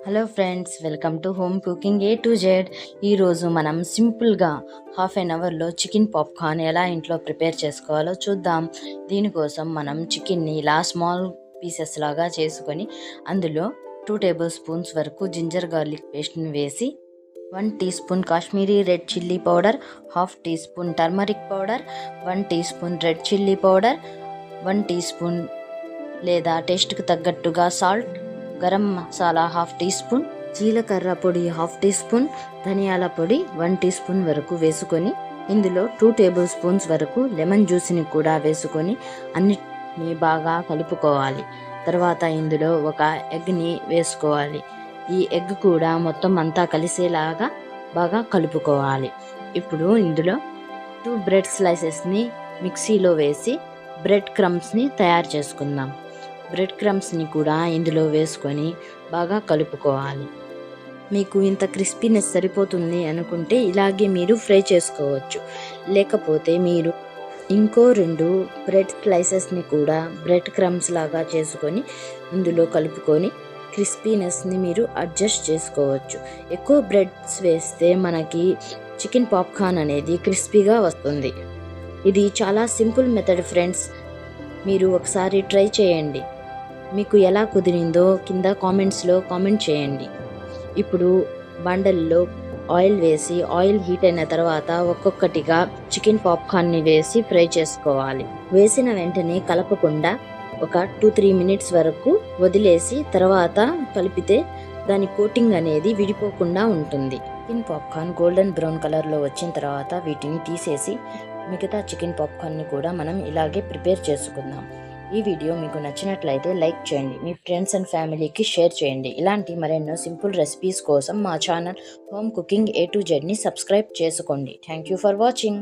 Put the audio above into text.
Hello friends, welcome to home cooking A to Z. ఈరోజు మనం సింపుల్గా హాఫ్ అన్ అవర్లో చికెన్ పాప్కార్న్ ఎలా ఇంట్లో ప్రిపేర్ చేసుకోవాలో చూద్దాం. దీనికోసం మనం చికెన్ని ఇలా స్మాల్ పీసెస్ లాగా చేసుకొని అందులో 2 టేబుల్ స్పూన్స్ వరకు జింజర్ గార్లిక్ పేస్ట్ని వేసి 1 teaspoon Kashmiri red chilli powder, half teaspoon turmeric powder, 1 teaspoon red chilli powder, 1 teaspoon లేదా టేస్ట్కి తగ్గట్టుగా salt, garam masala half teaspoon, జీలకర్ర పొడి హాఫ్ టీ స్పూన్, ధనియాల పొడి 1 టీ స్పూన్ వరకు వేసుకొని ఇందులో 2 టేబుల్ స్పూన్స్ వరకు లెమన్ జ్యూస్ని కూడా వేసుకొని అన్నిటిని బాగా కలుపుకోవాలి. తర్వాత ఇందులో ఒక ఎగ్ని వేసుకోవాలి. ఈ ఎగ్ కూడా మొత్తం అంతా కలిసేలాగా బాగా కలుపుకోవాలి. ఇప్పుడు ఇందులో 2 బ్రెడ్ స్లైసెస్ని మిక్సీలో వేసి బ్రెడ్ క్రమ్స్ని తయారు చేసుకుందాం. బ్రెడ్ క్రమ్స్ని కూడా ఇందులో వేసుకొని బాగా కలుపుకోవాలి. మీకు ఇంత క్రిస్పీనెస్ సరిపోతుంది అనుకుంటే ఇలాగే మీరు ఫ్రై చేసుకోవచ్చు. లేకపోతే మీరు ఇంకో 2 బ్రెడ్ స్లైసెస్ని కూడా బ్రెడ్ క్రమ్స్ లాగా చేసుకొని ఇందులో కలుపుకొని క్రిస్పీనెస్ని మీరు అడ్జస్ట్ చేసుకోవచ్చు. ఎక్కువ బ్రెడ్స్ వేస్తే మనకి చికెన్ పాప్కార్న్ అనేది క్రిస్పీగా వస్తుంది. ఇది చాలా సింపుల్ మెథడ్ ఫ్రెండ్స్, మీరు ఒకసారి ట్రై చేయండి. మీకు ఎలా కుదిరిందో కింద కామెంట్స్లో కామెంట్ చేయండి. ఇప్పుడు బండల్లో ఆయిల్ వేసి ఆయిల్ హీట్ అయిన తర్వాత ఒక్కొక్కటిగా చికెన్ పాప్కార్న్ని వేసి ఫ్రై చేసుకోవాలి. వేసిన వెంటనే కలపకుండా ఒక 2-3 మినిట్స్ వరకు వదిలేసి తర్వాత కలిపితే దాని కోటింగ్ అనేది విడిపోకుండా ఉంటుంది. చికెన్ పాప్కార్న్ గోల్డెన్ బ్రౌన్ కలర్లో వచ్చిన తర్వాత వీటిని తీసేసి మిగతా చికెన్ పాప్కార్న్ని కూడా మనం ఇలాగే ప్రిపేర్ చేసుకుందాం. ఈ వీడియో మీకు నచ్చినట్లయితే లైక్ చేయండి, మీ ఫ్రెండ్స్ అండ్ ఫ్యామిలీకి షేర్ చేయండి. ఇలాంటి మరెన్నో సింపుల్ రెసిపీస్ కోసం మా channel home cooking A to జెడ్ని సబ్స్క్రైబ్ చేసుకోండి. Thank you for watching.